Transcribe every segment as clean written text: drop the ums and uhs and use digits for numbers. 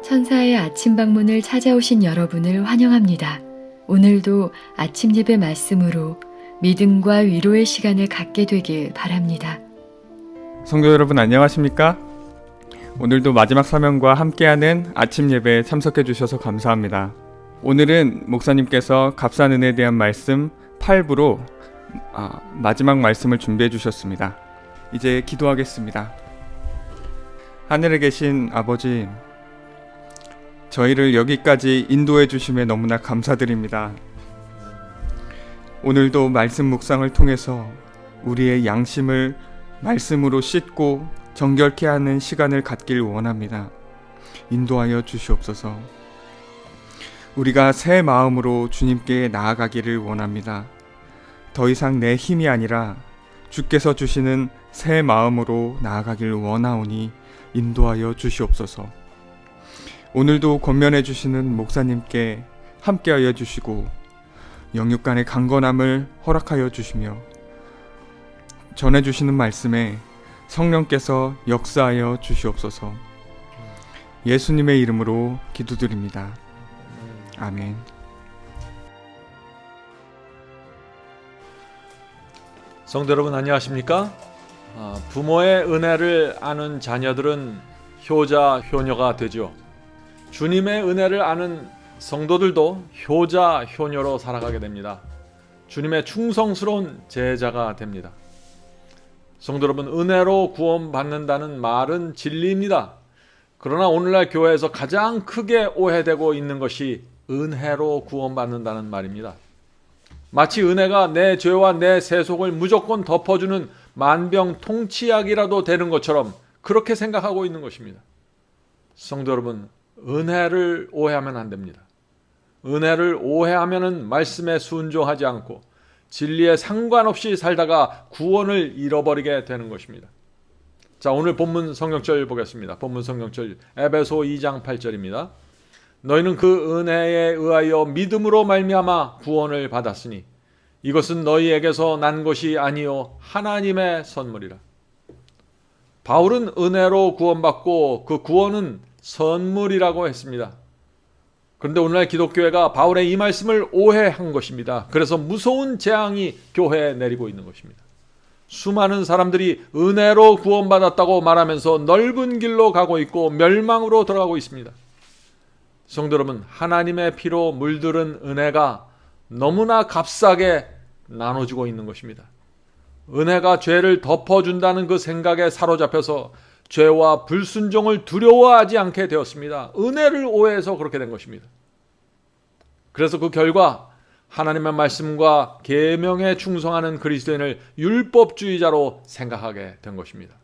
천사의 아침 방문을 찾아오신 여러분을 환영합니다. 오늘도 아침 예배 말씀으로 믿음과 위로의 시간을 갖게 되길 바랍니다. 성도 여러분 안녕하십니까? 오늘도 마지막 사명과 함께하는 아침 예배에 참석해 주셔서 감사합니다. 오늘은 목사님께서 값싼 은혜에 대한 말씀 8부로 마지막 말씀을 준비해 주셨습니다. 이제 기도하겠습니다. 하늘에 계신 아버지, 저희를 여기까지 인도해 주심에 너무나 감사드립니다. 오늘도 말씀 묵상을 통해서 우리의 양심을 말씀으로 씻고 정결케 하는 시간을 갖길 원합니다. 인도하여 주시옵소서. 우리가 새 마음으로 주님께 나아가기를 원합니다. 더 이상 내 힘이 아니라 주께서 주시는 새 마음으로 나아가길 원하오니 인도하여 주시옵소서. 오늘도 권면해 주시는 목사님께 함께하여 주시고 영육간의 강건함을 허락하여 주시며 전해 주시는 말씀에 성령께서 역사하여 주시옵소서. 예수님의 이름으로 기도드립니다. 아멘. 성도 여러분 안녕하십니까? 부모의 은혜를 아는 자녀들은 효자, 효녀가 되죠. 주님의 은혜를 아는 성도들도 효자, 효녀로 살아가게 됩니다. 주님의 충성스러운 제자가 됩니다. 성도 여러분, 은혜로 구원받는다는 말은 진리입니다. 그러나 오늘날 교회에서 가장 크게 오해되고 있는 것이 은혜로 구원받는다는 말입니다. 마치 은혜가 내 죄와 내 세속을 무조건 덮어주는 만병통치약이라도 되는 것처럼 그렇게 생각하고 있는 것입니다. 성도 여러분, 은혜를 오해하면 안 됩니다. 은혜를 오해하면 말씀에 순종하지 않고 진리에 상관없이 살다가 구원을 잃어버리게 되는 것입니다. 자, 오늘 본문 성경절 보겠습니다. 본문 성경절 에베소 2장 8절입니다. 너희는 그 은혜에 의하여 믿음으로 말미암아 구원을 받았으니 이것은 너희에게서 난 것이 아니요 하나님의 선물이라. 바울은 은혜로 구원받고 그 구원은 선물이라고 했습니다. 그런데 오늘날 기독교회가 바울의 이 말씀을 오해한 것입니다. 그래서 무서운 재앙이 교회에 내리고 있는 것입니다. 수많은 사람들이 은혜로 구원받았다고 말하면서 넓은 길로 가고 있고 멸망으로 들어가고 있습니다. 성도 여러분, 하나님의 피로 물들은 은혜가 너무나 값싸게 나눠주고 있는 것입니다. 은혜가 죄를 덮어준다는 그 생각에 사로잡혀서 죄와 불순종을 두려워하지 않게 되었습니다. 은혜를 오해해서 그렇게 된 것입니다. 그래서 그 결과 하나님의 말씀과 계명에 충성하는 그리스도인을 율법주의자로 생각하게 된 것입니다.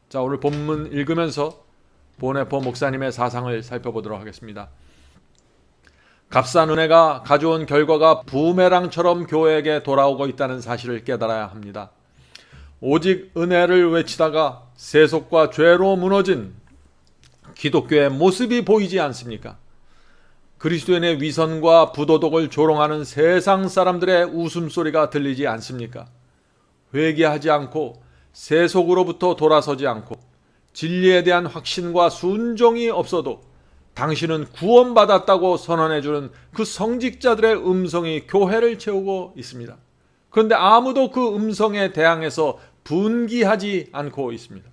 자, 오늘 본문 읽으면서 보네포 목사님의 사상을 살펴보도록 하겠습니다. 값싼 은혜가 가져온 결과가 부메랑처럼 교회에게 돌아오고 있다는 사실을 깨달아야 합니다. 오직 은혜를 외치다가 세속과 죄로 무너진 기독교의 모습이 보이지 않습니까? 그리스도인의 위선과 부도덕을 조롱하는 세상 사람들의 웃음소리가 들리지 않습니까? 회개하지 않고 세속으로부터 돌아서지 않고 진리에 대한 확신과 순종이 없어도 당신은 구원받았다고 선언해주는 그 성직자들의 음성이 교회를 채우고 있습니다. 그런데 아무도 그 음성에 대항해서 분기하지 않고 있습니다.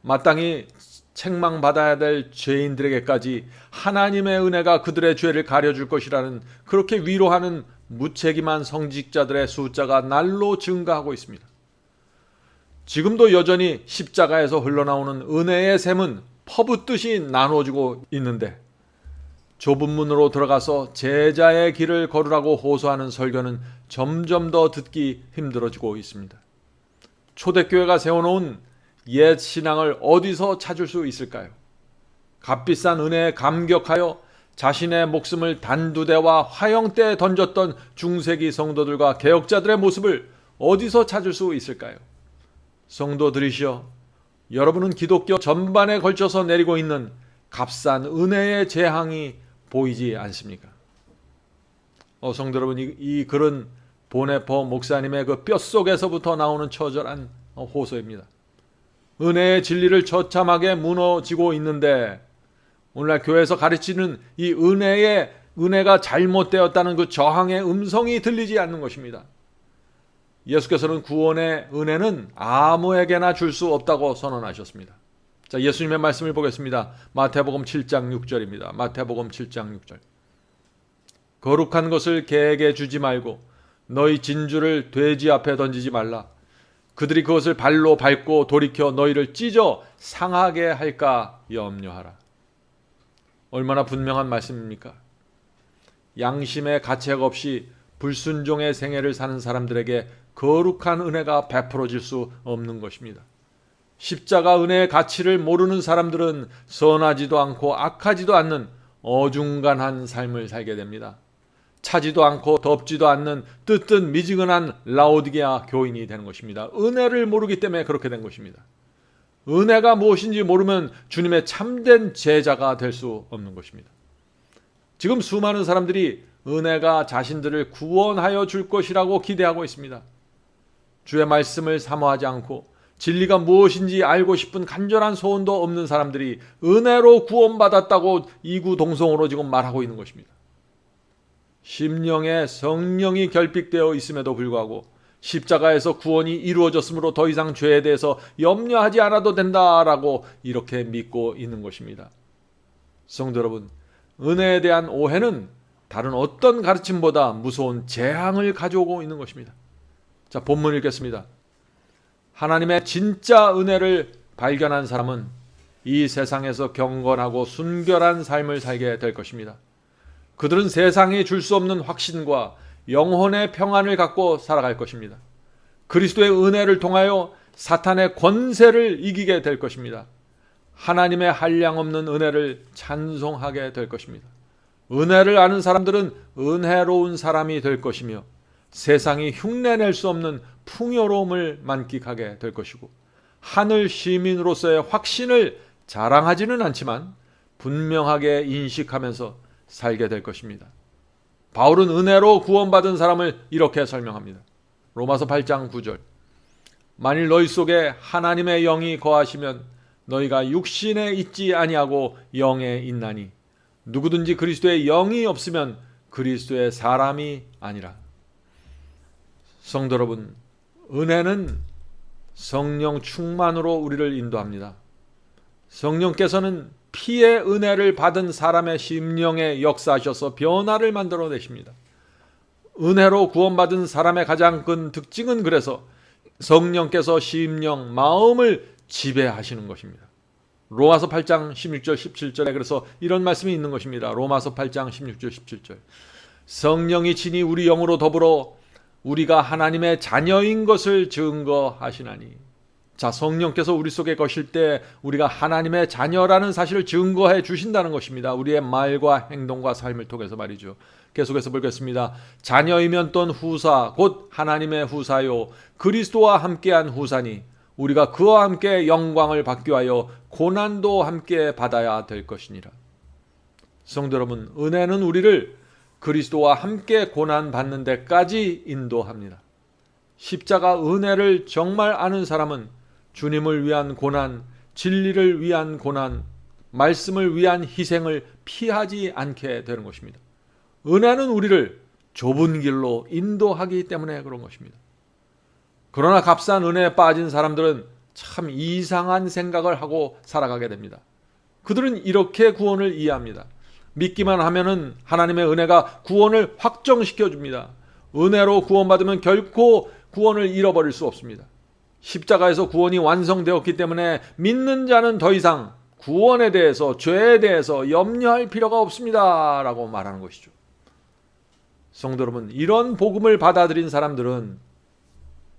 마땅히 책망받아야 될 죄인들에게까지 하나님의 은혜가 그들의 죄를 가려줄 것이라는 그렇게 위로하는 무책임한 성직자들의 숫자가 날로 증가하고 있습니다. 지금도 여전히 십자가에서 흘러나오는 은혜의 샘은 퍼붓듯이 나눠지고 있는데 좁은 문으로 들어가서 제자의 길을 걸으라고 호소하는 설교는 점점 더 듣기 힘들어지고 있습니다. 초대교회가 세워놓은 옛 신앙을 어디서 찾을 수 있을까요? 값비싼 은혜에 감격하여 자신의 목숨을 단두대와 화형대에 던졌던 중세기 성도들과 개혁자들의 모습을 어디서 찾을 수 있을까요? 성도들이시여, 여러분은 기독교 전반에 걸쳐서 내리고 있는 값싼 은혜의 재앙이 보이지 않습니까? 성도 여러분, 이 글은 보네포 목사님의 그 뼛속에서부터 나오는 처절한 호소입니다. 은혜의 진리를 처참하게 무너지고 있는데 오늘날 교회에서 가르치는 이 은혜가 잘못되었다는 그 저항의 음성이 들리지 않는 것입니다. 예수께서는 구원의 은혜는 아무에게나 줄 수 없다고 선언하셨습니다. 자, 예수님의 말씀을 보겠습니다. 마태복음 7장 6절입니다. 마태복음 7장 6절. 거룩한 것을 개에게 주지 말고 너희 진주를 돼지 앞에 던지지 말라. 그들이 그것을 발로 밟고 돌이켜 너희를 찢어 상하게 할까 염려하라. 얼마나 분명한 말씀입니까? 양심의 가책 없이 불순종의 생애를 사는 사람들에게 거룩한 은혜가 베풀어질 수 없는 것입니다. 십자가 은혜의 가치를 모르는 사람들은 선하지도 않고 악하지도 않는 어중간한 삶을 살게 됩니다. 차지도 않고 덥지도 않는 뜨뜻 미지근한 라오디게아 교인이 되는 것입니다. 은혜를 모르기 때문에 그렇게 된 것입니다. 은혜가 무엇인지 모르면 주님의 참된 제자가 될 수 없는 것입니다. 지금 수많은 사람들이 은혜가 자신들을 구원하여 줄 것이라고 기대하고 있습니다. 주의 말씀을 사모하지 않고 진리가 무엇인지 알고 싶은 간절한 소원도 없는 사람들이 은혜로 구원받았다고 이구동성으로 지금 말하고 있는 것입니다. 심령에 성령이 결핍되어 있음에도 불구하고 십자가에서 구원이 이루어졌으므로 더 이상 죄에 대해서 염려하지 않아도 된다라고 이렇게 믿고 있는 것입니다. 성도 여러분, 은혜에 대한 오해는 다른 어떤 가르침보다 무서운 재앙을 가져오고 있는 것입니다. 자, 본문 읽겠습니다. 하나님의 진짜 은혜를 발견한 사람은 이 세상에서 경건하고 순결한 삶을 살게 될 것입니다. 그들은 세상이 줄 수 없는 확신과 영혼의 평안을 갖고 살아갈 것입니다. 그리스도의 은혜를 통하여 사탄의 권세를 이기게 될 것입니다. 하나님의 한량없는 은혜를 찬송하게 될 것입니다. 은혜를 아는 사람들은 은혜로운 사람이 될 것이며 세상이 흉내낼 수 없는 풍요로움을 만끽하게 될 것이고 하늘 시민으로서의 확신을 자랑하지는 않지만 분명하게 인식하면서 살게 될 것입니다. 바울은 은혜로 구원받은 사람을 이렇게 설명합니다. 로마서 8장 9절. 만일 너희 속에 하나님의 영이 거하시면 너희가 육신에 있지 아니하고 영에 있나니 누구든지 그리스도의 영이 없으면 그리스도의 사람이 아니라. 성도 여러분, 은혜는 성령 충만으로 우리를 인도합니다. 성령께서는 피의 은혜를 받은 사람의 심령에 역사하셔서 변화를 만들어내십니다. 은혜로 구원받은 사람의 가장 큰 특징은 그래서 성령께서 심령, 마음을 지배하시는 것입니다. 로마서 8장 16절 17절에 그래서 이런 말씀이 있는 것입니다. 로마서 8장 16절 17절. 성령이 친히 우리 영으로 더불어 우리가 하나님의 자녀인 것을 증거하시나니. 자, 성령께서 우리 속에 거실 때 우리가 하나님의 자녀라는 사실을 증거해 주신다는 것입니다. 우리의 말과 행동과 삶을 통해서 말이죠. 계속해서 보겠습니다. 자녀이면 또 후사, 곧 하나님의 후사요 그리스도와 함께한 후사니 우리가 그와 함께 영광을 받기 위하여 고난도 함께 받아야 될 것이니라. 성도 여러분, 은혜는 우리를 그리스도와 함께 고난 받는 데까지 인도합니다. 십자가 은혜를 정말 아는 사람은 주님을 위한 고난, 진리를 위한 고난, 말씀을 위한 희생을 피하지 않게 되는 것입니다. 은혜는 우리를 좁은 길로 인도하기 때문에 그런 것입니다. 그러나 값싼 은혜에 빠진 사람들은 참 이상한 생각을 하고 살아가게 됩니다. 그들은 이렇게 구원을 이해합니다. 믿기만 하면은 하나님의 은혜가 구원을 확정시켜 줍니다. 은혜로 구원받으면 결코 구원을 잃어버릴 수 없습니다. 십자가에서 구원이 완성되었기 때문에 믿는 자는 더 이상 구원에 대해서, 죄에 대해서 염려할 필요가 없습니다 라고 말하는 것이죠. 성도 여러분, 이런 복음을 받아들인 사람들은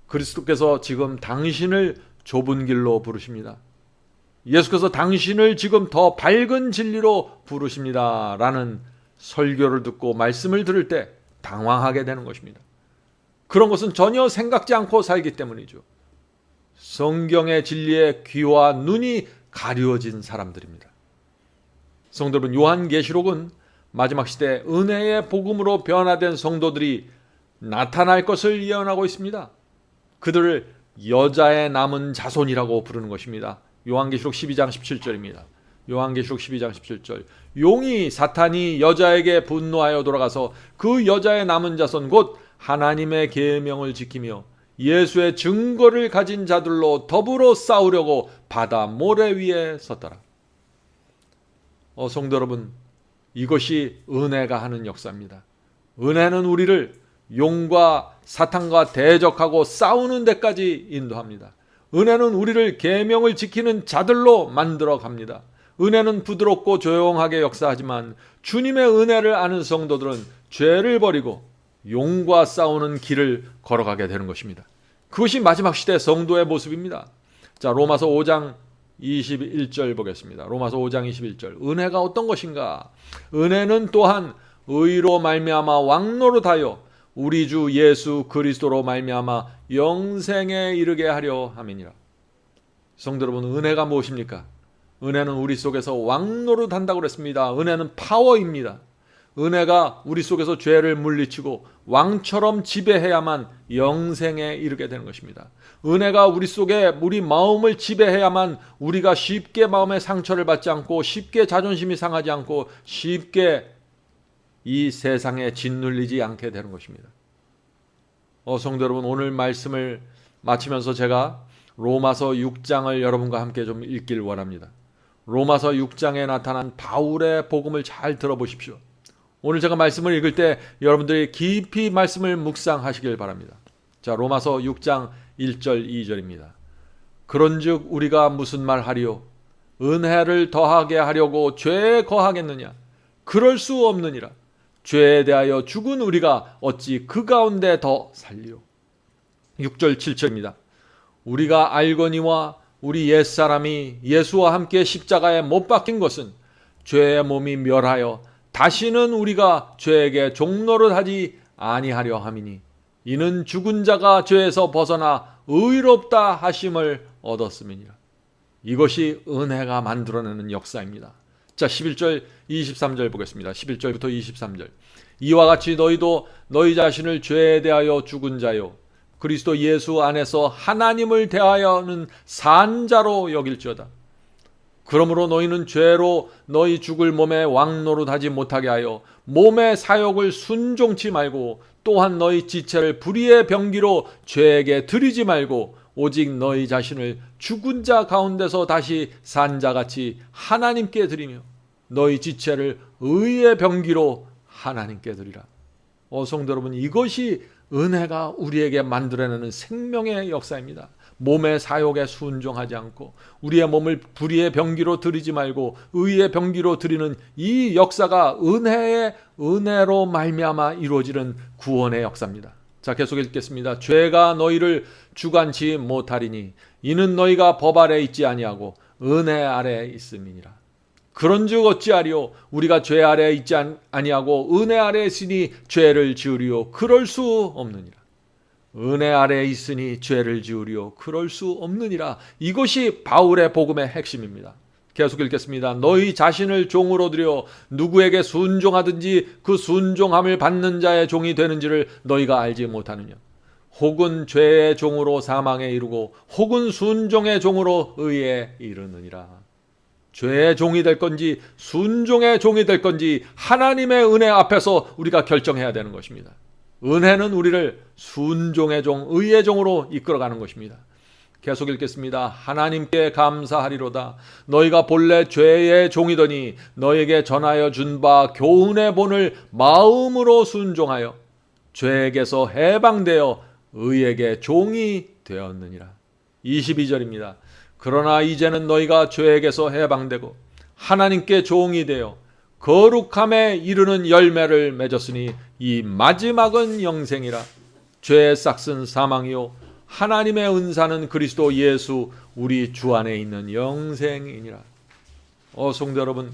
그리스도께서 지금 당신을 좁은 길로 부르십니다. 예수께서 당신을 지금 더 밝은 진리로 부르십니다 라는 설교를 듣고 말씀을 들을 때 당황하게 되는 것입니다. 그런 것은 전혀 생각지 않고 살기 때문이죠. 성경의 진리에 귀와 눈이 가려진 사람들입니다. 성도 여러분, 요한계시록은 마지막 시대 은혜의 복음으로 변화된 성도들이 나타날 것을 예언하고 있습니다. 그들을 여자의 남은 자손이라고 부르는 것입니다. 요한계시록 12장 17절입니다. 요한계시록 12장 17절. 용이 사탄이 여자에게 분노하여 돌아가서 그 여자의 남은 자손 곧 하나님의 계명을 지키며 예수의 증거를 가진 자들로 더불어 싸우려고 바다 모래 위에 섰더라. 성도 여러분, 이것이 은혜가 하는 역사입니다. 은혜는 우리를 용과 사탄과 대적하고 싸우는 데까지 인도합니다. 은혜는 우리를 계명을 지키는 자들로 만들어 갑니다. 은혜는 부드럽고 조용하게 역사하지만 주님의 은혜를 아는 성도들은 죄를 버리고 용과 싸우는 길을 걸어가게 되는 것입니다. 그것이 마지막 시대 성도의 모습입니다. 자, 로마서 5장 21절 보겠습니다. 로마서 5장 21절. 은혜가 어떤 것인가? 은혜는 또한 의로 말미암아 왕노릇하여 우리 주 예수 그리스도로 말미암아 영생에 이르게 하려 함이니라. 성도 여러분, 은혜가 무엇입니까? 은혜는 우리 속에서 왕노릇한다고 그랬습니다. 은혜는 파워입니다. 은혜가 우리 속에서 죄를 물리치고 왕처럼 지배해야만 영생에 이르게 되는 것입니다. 은혜가 우리 속에 우리 마음을 지배해야만 우리가 쉽게 마음의 상처를 받지 않고 쉽게 자존심이 상하지 않고 쉽게 이 세상에 짓눌리지 않게 되는 것입니다. 성도 여러분, 오늘 말씀을 마치면서 제가 로마서 6장을 여러분과 함께 좀 읽길 원합니다. 로마서 6장에 나타난 바울의 복음을 잘 들어보십시오. 오늘 제가 말씀을 읽을 때 여러분들이 깊이 말씀을 묵상하시길 바랍니다. 자, 로마서 6장 1절 2절입니다. 그런즉 우리가 무슨 말 하리요? 은혜를 더하게 하려고 죄에 거하겠느냐? 그럴 수 없느니라. 죄에 대하여 죽은 우리가 어찌 그 가운데 더 살리요? 6절 7절입니다. 우리가 알거니와 우리 옛사람이 예수와 함께 십자가에 못 박힌 것은 죄의 몸이 멸하여 다시는 우리가 죄에게 종노릇하지 아니하려 함이니 이는 죽은 자가 죄에서 벗어나 의롭다 하심을 얻었음이니라. 이것이 은혜가 만들어내는 역사입니다. 자, 11절 23절 보겠습니다. 11절부터 23절. 이와 같이 너희도 너희 자신을 죄에 대하여 죽은 자요 그리스도 예수 안에서 하나님을 대하여는 산 자로 여길지어다. 그러므로 너희는 죄로 너희 죽을 몸에 왕노릇하지 못하게 하여 몸의 사욕을 순종치 말고 또한 너희 지체를 불의의 병기로 죄에게 드리지 말고 오직 너희 자신을 죽은 자 가운데서 다시 산 자같이 하나님께 드리며 너희 지체를 의의 병기로 하나님께 드리라. 성도 여러분, 이것이 은혜가 우리에게 만들어내는 생명의 역사입니다. 몸의 사욕에 순종하지 않고 우리의 몸을 불의의 병기로 드리지 말고 의의 병기로 드리는 이 역사가 은혜로 말미암아 이루어지는 구원의 역사입니다. 자, 계속 읽겠습니다. 죄가 너희를 주관치 못하리니 이는 너희가 법 아래 있지 아니하고 은혜 아래 있음이니라. 그런즉 어찌하리요? 우리가 죄 아래 있지 아니하고 은혜 아래 있으니 죄를 지으리요? 그럴 수 없느니라. 은혜 아래 있으니 죄를 지으리요? 그럴 수 없느니라. 이것이 바울의 복음의 핵심입니다. 계속 읽겠습니다. 너희 자신을 종으로 들여 누구에게 순종하든지 그 순종함을 받는 자의 종이 되는지를 너희가 알지 못하느냐. 혹은 죄의 종으로 사망에 이르고 혹은 순종의 종으로 의에 이르느니라. 죄의 종이 될 건지 순종의 종이 될 건지 하나님의 은혜 앞에서 우리가 결정해야 되는 것입니다. 은혜는 우리를 순종의 종, 의의 종으로 이끌어가는 것입니다. 계속 읽겠습니다. 하나님께 감사하리로다. 너희가 본래 죄의 종이더니 너에게 전하여 준 바 교훈의 본을 마음으로 순종하여 죄에게서 해방되어 의에게 종이 되었느니라. 22절입니다. 그러나 이제는 너희가 죄에게서 해방되고 하나님께 종이 되어 거룩함에 이르는 열매를 맺었으니 이 마지막은 영생이라. 죄의 싹은 사망이요 하나님의 은사는 그리스도 예수 우리 주 안에 있는 영생이니라. 성도 여러분,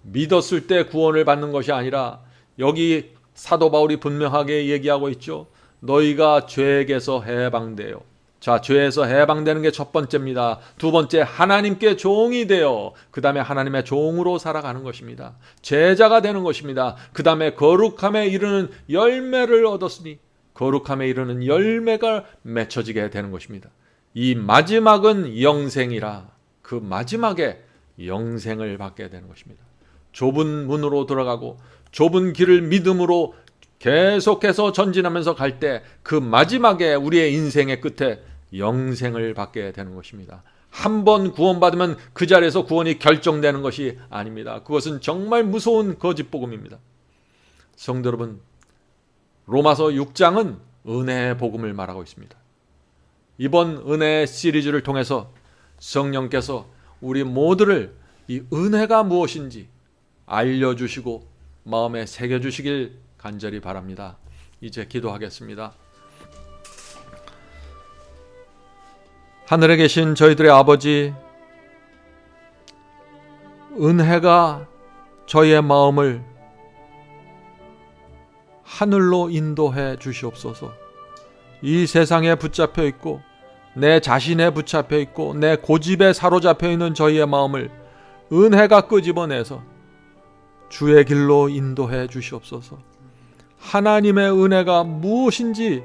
믿었을 때 구원을 받는 것이 아니라 여기 사도 바울이 분명하게 얘기하고 있죠. 너희가 죄에게서 해방되어. 자, 죄에서 해방되는 게 첫 번째입니다. 두 번째, 하나님께 종이 되어 그 다음에 하나님의 종으로 살아가는 것입니다. 제자가 되는 것입니다. 그 다음에 거룩함에 이르는 열매를 얻었으니 거룩함에 이르는 열매가 맺혀지게 되는 것입니다. 이 마지막은 영생이라 그 마지막에 영생을 받게 되는 것입니다. 좁은 문으로 들어가고 좁은 길을 믿음으로 계속해서 전진하면서 갈 때 그 마지막에 우리의 인생의 끝에 영생을 받게 되는 것입니다. 한 번 구원받으면 그 자리에서 구원이 결정되는 것이 아닙니다. 그것은 정말 무서운 거짓복음입니다. 성도 여러분, 로마서 6장은 은혜의 복음을 말하고 있습니다. 이번 은혜 시리즈를 통해서 성령께서 우리 모두를 이 은혜가 무엇인지 알려주시고 마음에 새겨주시길 간절히 바랍니다. 이제 기도하겠습니다. 하늘에 계신 저희들의 아버지, 은혜가 저희의 마음을 하늘로 인도해 주시옵소서. 이 세상에 붙잡혀 있고 내 자신에 붙잡혀 있고 내 고집에 사로잡혀 있는 저희의 마음을 은혜가 끄집어내서 주의 길로 인도해 주시옵소서. 하나님의 은혜가 무엇인지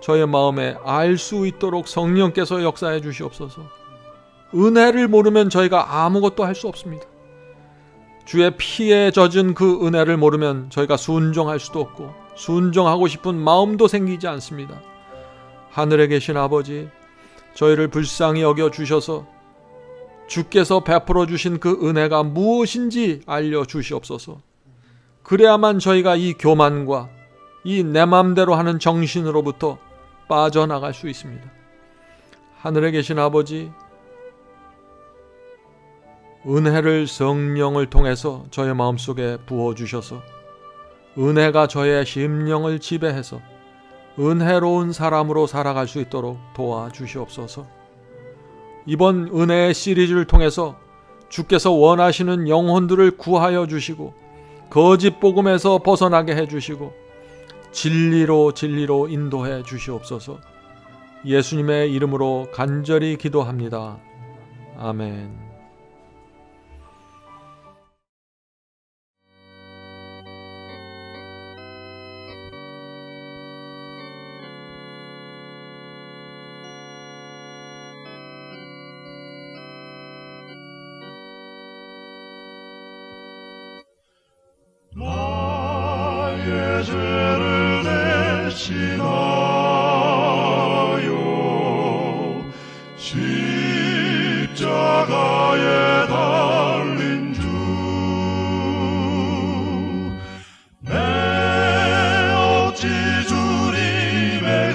저의 마음에 알 수 있도록 성령께서 역사해 주시옵소서. 은혜를 모르면 저희가 아무것도 할 수 없습니다. 주의 피에 젖은 그 은혜를 모르면 저희가 순종할 수도 없고 순종하고 싶은 마음도 생기지 않습니다. 하늘에 계신 아버지, 저희를 불쌍히 여겨 주셔서 주께서 베풀어 주신 그 은혜가 무엇인지 알려 주시옵소서. 그래야만 저희가 이 교만과 이 내 맘대로 하는 정신으로부터 빠져나갈 수 있습니다. 하늘에 계신 아버지, 은혜를 성령을 통해서 저의 마음속에 부어주셔서 은혜가 저의 심령을 지배해서 은혜로운 사람으로 살아갈 수 있도록 도와주시옵소서. 이번 은혜의 시리즈를 통해서 주께서 원하시는 영혼들을 구하여 주시고 거짓 복음에서 벗어나게 해주시고 진리로 인도해 주시옵소서. 예수님의 이름으로 간절히 기도합니다. 아멘. 나의 죄를 대신하여 십자가에 달린 주, 내 어찌 주님의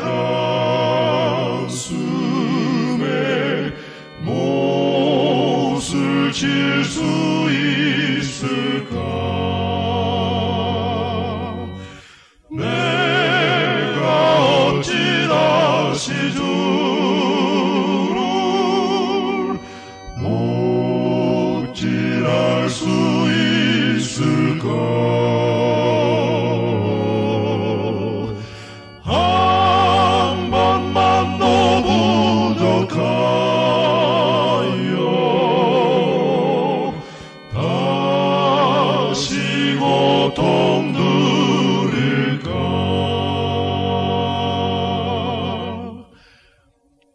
가슴에 못을 질 수 있을까? 다시 주를 못질할 수 있을까? 한 번만 더 부족하여 다시 고통 들일까?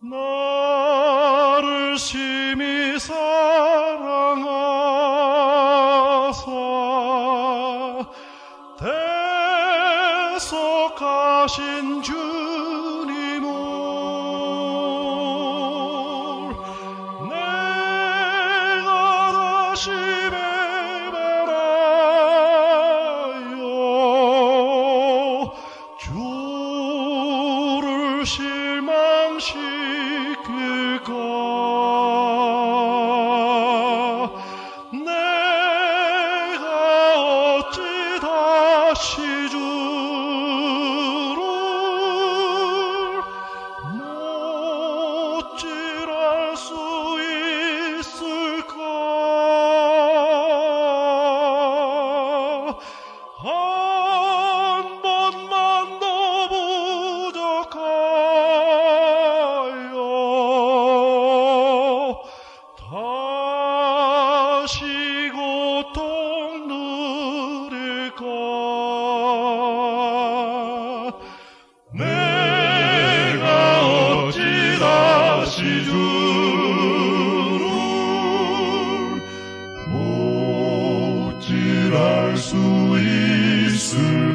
나를 심히 사랑하사 대속하신 주님을 내가 다시 배반하여 주를 실망시킬까? 내가 어찌 다시 주를 못질할 수 있을까? 알 수 있을